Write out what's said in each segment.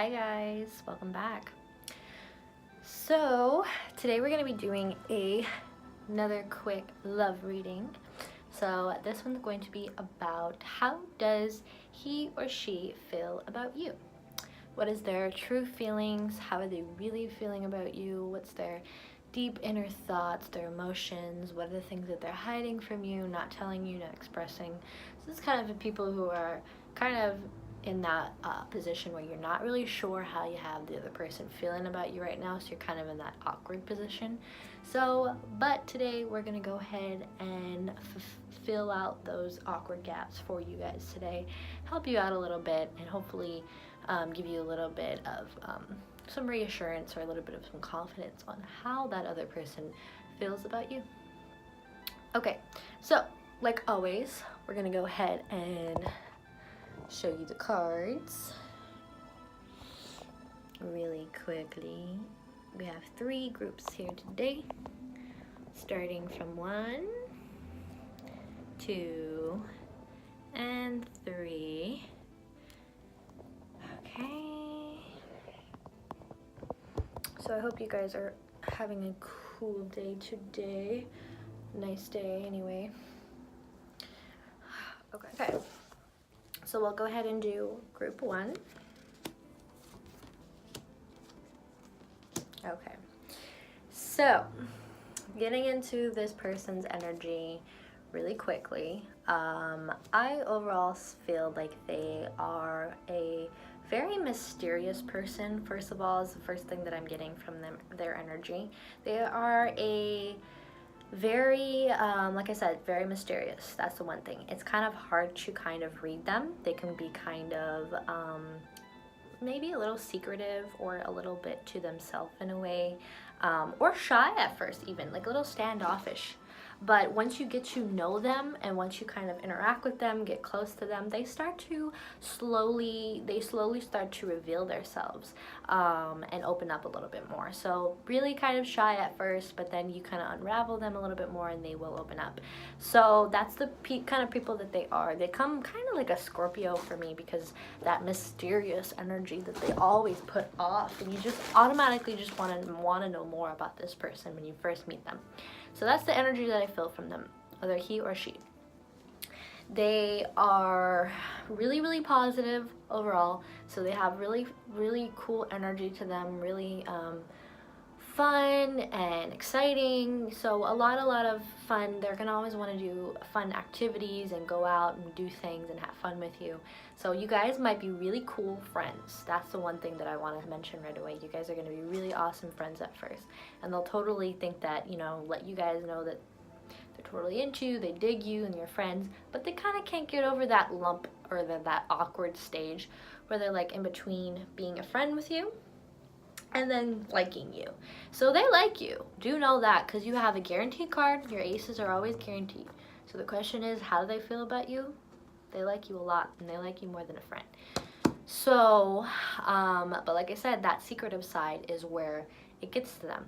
Hi guys, welcome back. So today we're going to be doing another quick love reading. So this one's going to be about how does he or she feel about you? What is their true feelings? How are they really feeling about you? What's their deep inner thoughts, their emotions? What are the things that they're hiding from you, not telling you, not expressing? So this is kind of the people who are kind of in that position where you're not really sure how you have the other person feeling about you right now, so you're kind of in that awkward position. So, but today we're gonna go ahead and fill out those awkward gaps for you guys today, help you out a little bit, and hopefully give you a little bit of some reassurance or a little bit of some confidence on how that other person feels about you. Okay, so like always, we're gonna go ahead and show you the cards really quickly. We have 3 groups here today, starting from 1, 2, and 3. Okay. So I hope you guys are having a cool day today. Nice day anyway. Okay. So we'll go ahead and do group 1. Okay. So, getting into this person's energy really quickly, I overall feel like they are a very mysterious person. First of all, is the first thing that I'm getting from them, their energy. They are a very, like I said, very mysterious. That's the one thing. It's kind of hard to kind of read them. They can be kind of maybe a little secretive or a little bit to themselves in a way, or shy at first, even like a little standoffish. But once you get to know them and once you kind of interact with them, get close to them, they slowly start to reveal themselves and open up a little bit more. So really kind of shy at first, but then you kind of unravel them a little bit more and they will open up. So that's the kind of people that they are. They come kind of like a Scorpio for me, because that mysterious energy that they always put off, and you just automatically just want to know more about this person when you first meet them. So that's the energy that I feel from them, whether he or she. They are really, really positive overall. So they have really, really cool energy to them, really fun and exciting. So a lot of fun. They're gonna always want to do fun activities and go out and do things and have fun with you. So you guys might be really cool friends. That's the one thing that I want to mention right away. You guys are gonna be really awesome friends at first, and they'll totally think that, you know, let you guys know that they're totally into you, they dig you and your friends, but they kind of can't get over that lump or that awkward stage where they're like in between being a friend with you and then liking you. So they like you. Do know that, because you have a guaranteed card. Your aces are always guaranteed. So the question is, how do they feel about you? They like you a lot, and they like you more than a friend. So, but like I said, that secretive side is where it gets to them.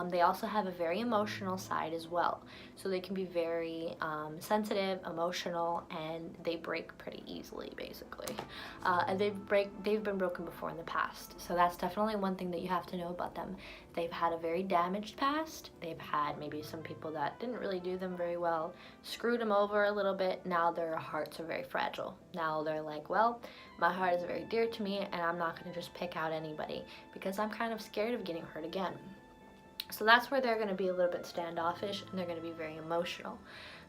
They also have a very emotional side as well. So they can be very sensitive, emotional, and they break pretty easily, basically. And they've been broken before in the past. So that's definitely one thing that you have to know about them. They've had a very damaged past. They've had maybe some people that didn't really do them very well, screwed them over a little bit. Now their hearts are very fragile. Now they're like, well, my heart is very dear to me, and I'm not going to just pick out anybody because I'm kind of scared of getting hurt again. So that's where they're going to be a little bit standoffish, and they're going to be very emotional.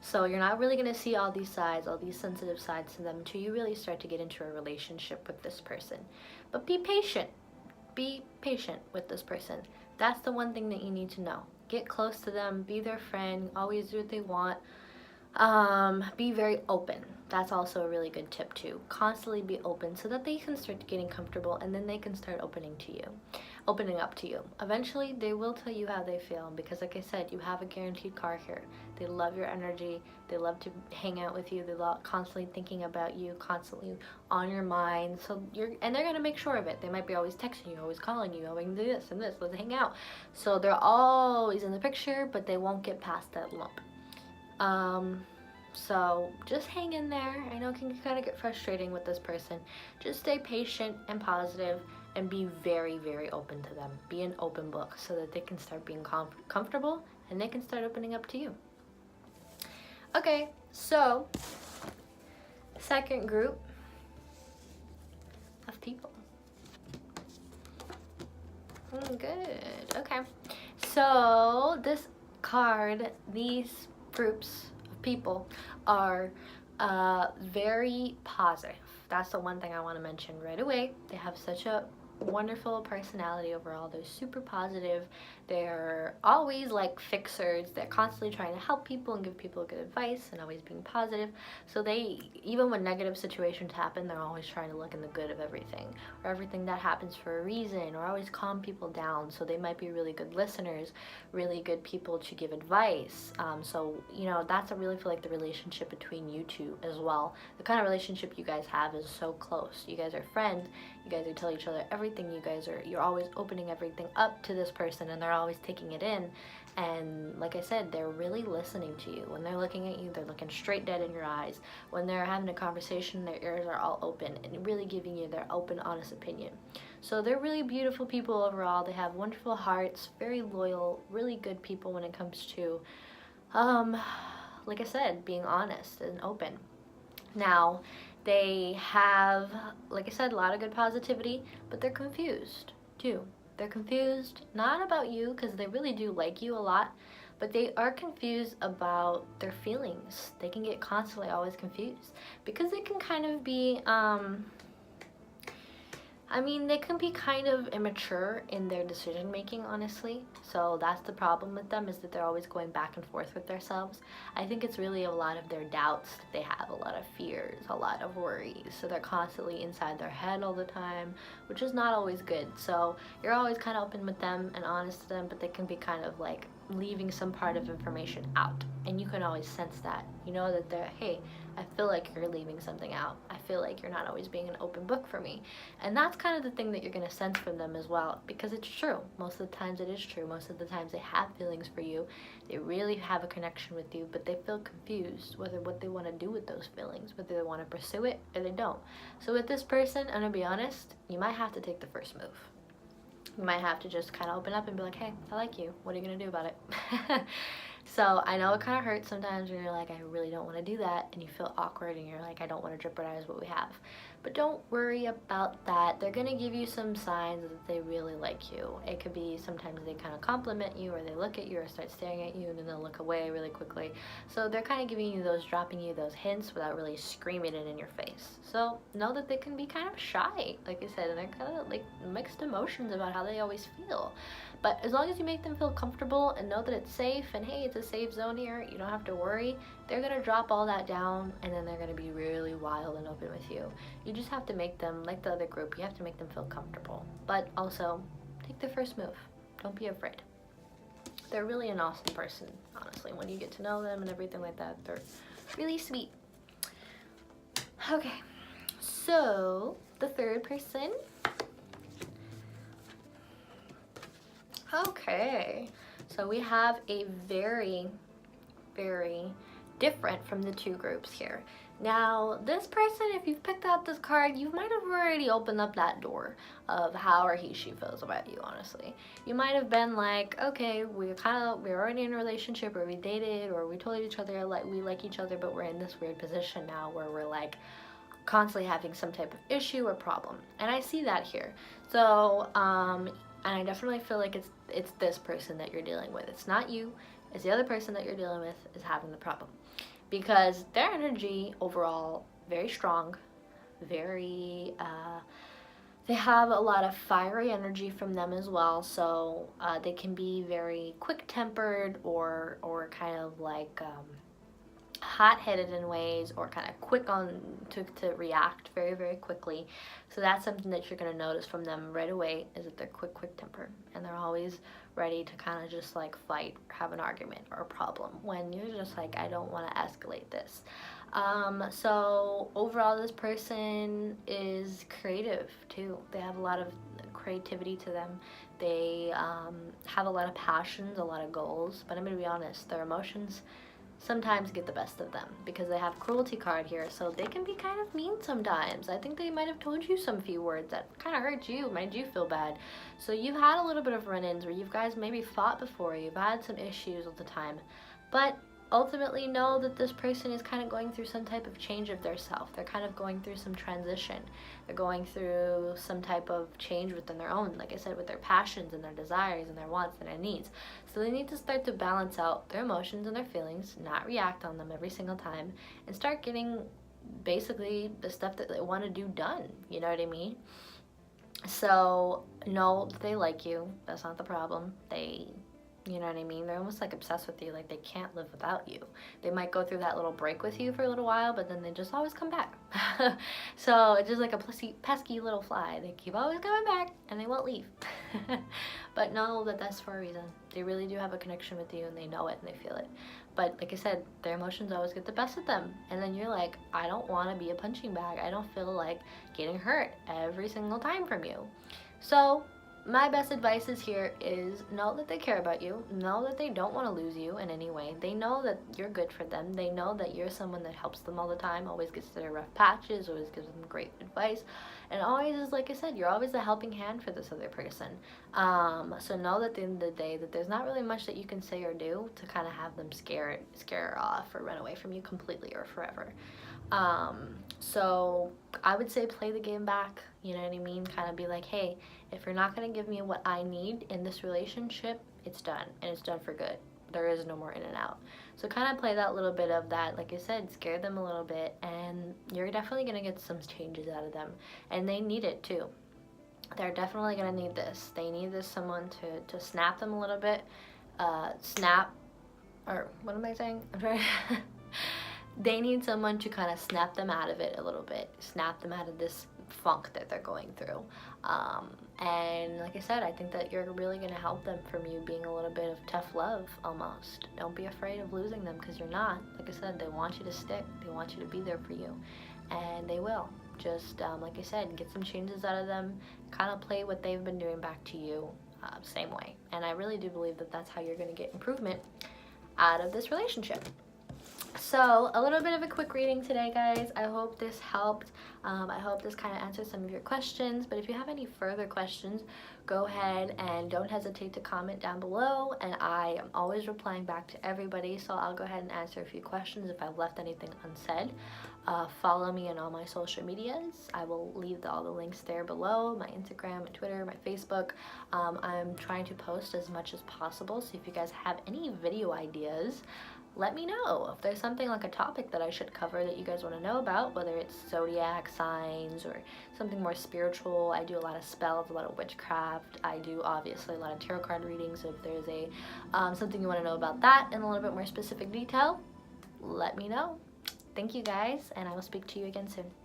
So you're not really going to see all these sides, all these sensitive sides to them, until you really start to get into a relationship with this person. But be patient. Be patient with this person. That's the one thing that you need to know. Get close to them. Be their friend. Always do what they want. Be very open. That's also a really good tip too. Constantly be open so that they can start getting comfortable, and then they can start opening up to you. Eventually they will tell you how they feel, because like I said, you have a guaranteed card here. They love your energy. They love to hang out with you. They love constantly thinking about you, constantly on your mind. So and they're gonna make sure of it. They might be always texting you, always calling you, oh, we can do this and this, let's hang out. So they're always in the picture, but they won't get past that lump. So just hang in there. I know it can kind of get frustrating with this person. Just stay patient and positive, and be very, very open to them. Be an open book so that they can start being comfortable and they can start opening up to you. Okay, so second group of people. Good. Okay. So this card, these groups of people are very positive. That's the one thing I want to mention right away. They have such a wonderful personality overall. They're super positive. They're always like fixers. They're constantly trying to help people and give people good advice and always being positive. So they, even when negative situations happen, they're always trying to look in the good of everything, or everything that happens for a reason, or always calm people down. So they might be really good listeners, really good people to give advice. So, you know, that's I really feel like the relationship between you two as well. The kind of relationship you guys have is so close. You guys are friends. You guys are telling each other everything. You're always opening everything up to this person, and they're always taking it in. And like I said, they're really listening to you. When they're looking at you, they're looking straight dead in your eyes. When they're having a conversation, their ears are all open and really giving you their open, honest opinion. So they're really beautiful people overall. They have wonderful hearts, very loyal, really good people when it comes to, like I said, being honest and open. Now, they have, like I said, a lot of good positivity, but they're confused too. They're confused not about you, because they really do like you a lot, but they are confused about their feelings. They can get constantly always confused because they can kind of be, they can be kind of immature in their decision making, honestly. So that's the problem with them, is that they're always going back and forth with themselves. I think it's really a lot of their doubts that they have, a lot of fears, a lot of worries. So they're constantly inside their head all the time, which is not always good. So you're always kind of open with them and honest to them, but they can be kind of like leaving some part of information out. And you can always sense that. You know that they're, hey, I feel like you're leaving something out. I feel like you're not always being an open book for me. And that's kind of the thing that you're going to sense from them as well, because it's true. Most of the times it is true. Most of the times they have feelings for you. They really have a connection with you, but they feel confused whether what they want to do with those feelings, whether they want to pursue it or they don't. So with this person, I'm going to be honest, you might have to take the first move. You might have to just kind of open up and be like, hey, I like you. What are you going to do about it? So I know it kind of hurts sometimes when you're like, I really don't want to do that, and you feel awkward and you're like, I don't want to jeopardize what we have. But don't worry about that. They're going to give you some signs that they really like you. It could be sometimes they kind of compliment you, or they look at you or start staring at you, and then they'll look away really quickly. So they're kind of giving you those, dropping you those hints without really screaming it in your face. So know that they can be kind of shy, like I said, and they're kind of like mixed emotions about how they always feel. But as long as you make them feel comfortable and know that it's safe, and hey, it's a safe zone here, you don't have to worry, they're going to drop all that down, and then they're going to be really wild and open with you. You just have to make them, like the other group, you have to make them feel comfortable. But also, take the first move. Don't be afraid. They're really an awesome person, honestly. When you get to know them and everything like that, they're really sweet. Okay, so the third person. Okay, so we have a very, very different from the two groups here. Now, this person, if you've picked out this card, you might have already opened up that door of how or she feels about you, honestly. You might have been like, okay, we're already in a relationship, or we dated, or we told each other like we like each other, but we're in this weird position now where we're like constantly having some type of issue or problem. And I see that here. So, and I definitely feel like it's this person that you're dealing with. It's not you. It's the other person that you're dealing with is having the problem. Because their energy overall, very strong, very, they have a lot of fiery energy from them as well. So they can be very quick-tempered or kind of like hot-headed in ways, or kind of quick on to react very, very quickly. So that's something that you're going to notice from them right away, is that they're quick-tempered, and they're always ready to kind of just like fight or have an argument or a problem, when you're just like, I don't want to escalate this. So overall, this person is creative too. They have a lot of creativity to them. They have a lot of passions, a lot of goals, but I'm going to be honest, their emotions sometimes get the best of them because they have cruelty card here, so they can be kind of mean sometimes. I think they might have told you some few words that kind of hurt you, made you feel bad. So you've had a little bit of run-ins where you guys maybe fought before, you've had some issues all the time, but ultimately know that this person is kind of going through some type of change of their self. They're kind of going through some transition. They're going through some type of change within their own, like I said, with their passions and their desires and their wants and their needs. So they need to start to balance out their emotions and their feelings, not react on them every single time, and start getting basically the stuff that they want to do done. You know what I mean? So know that they like you. That's not the problem. You know what I mean? They're almost like obsessed with you, like they can't live without you. They might go through that little break with you for a little while, but then they just always come back. So it's just like a pesky little fly. They keep always coming back and they won't leave. But know that that's for a reason. They really do have a connection with you and they know it and they feel it. But like I said, their emotions always get the best of them. And then you're like, I don't want to be a punching bag. I don't feel like getting hurt every single time from you. So my best advice is here is know that they care about you, know that they don't want to lose you in any way. They know that you're good for them. They know that you're someone that helps them all the time, always gets to their rough patches, always gives them great advice, and always is, like I said, you're always a helping hand for this other person. So know that at the end of the day that there's not really much that you can say or do to kind of have them scare off or run away from you completely or forever. So I would say play the game back, you know what I mean? Kind of be like, hey, if you're not going to give me what I need in this relationship, it's done, and it's done for good. There is no more in and out. So kind of play that little bit of that, like I said, scare them a little bit, and you're definitely going to get some changes out of them, and they need it too. They're definitely going to need this. They need this someone to snap them a little bit, what am I saying? I'm trying They need someone to kind of snap them out of it a little bit, snap them out of this funk that they're going through. And like I said, I think that you're really going to help them from you being a little bit of tough love almost. Don't be afraid of losing them because you're not. Like I said, they want you to stick. They want you to be there for you. And they will. Just, like I said, get some changes out of them. Kind of play what they've been doing back to you same way. And I really do believe that that's how you're going to get improvement out of this relationship. So a little bit of a quick reading today, guys. I hope this helped. I hope this kind of answers some of your questions, but if you have any further questions, go ahead and don't hesitate to comment down below, and I am always replying back to everybody, so I'll go ahead and answer a few questions if I've left anything unsaid. Follow me on all my social medias. I will leave all the links there below, my Instagram, my Twitter, my Facebook. I'm trying to post as much as possible, so if you guys have any video ideas, let me know. If there's something like a topic that I should cover that you guys want to know about, whether it's zodiac signs or something more spiritual. I do a lot of spells, a lot of witchcraft. I do obviously a lot of tarot card readings. So if there's something you want to know about that in a little bit more specific detail, let me know. Thank you guys, and I will speak to you again soon.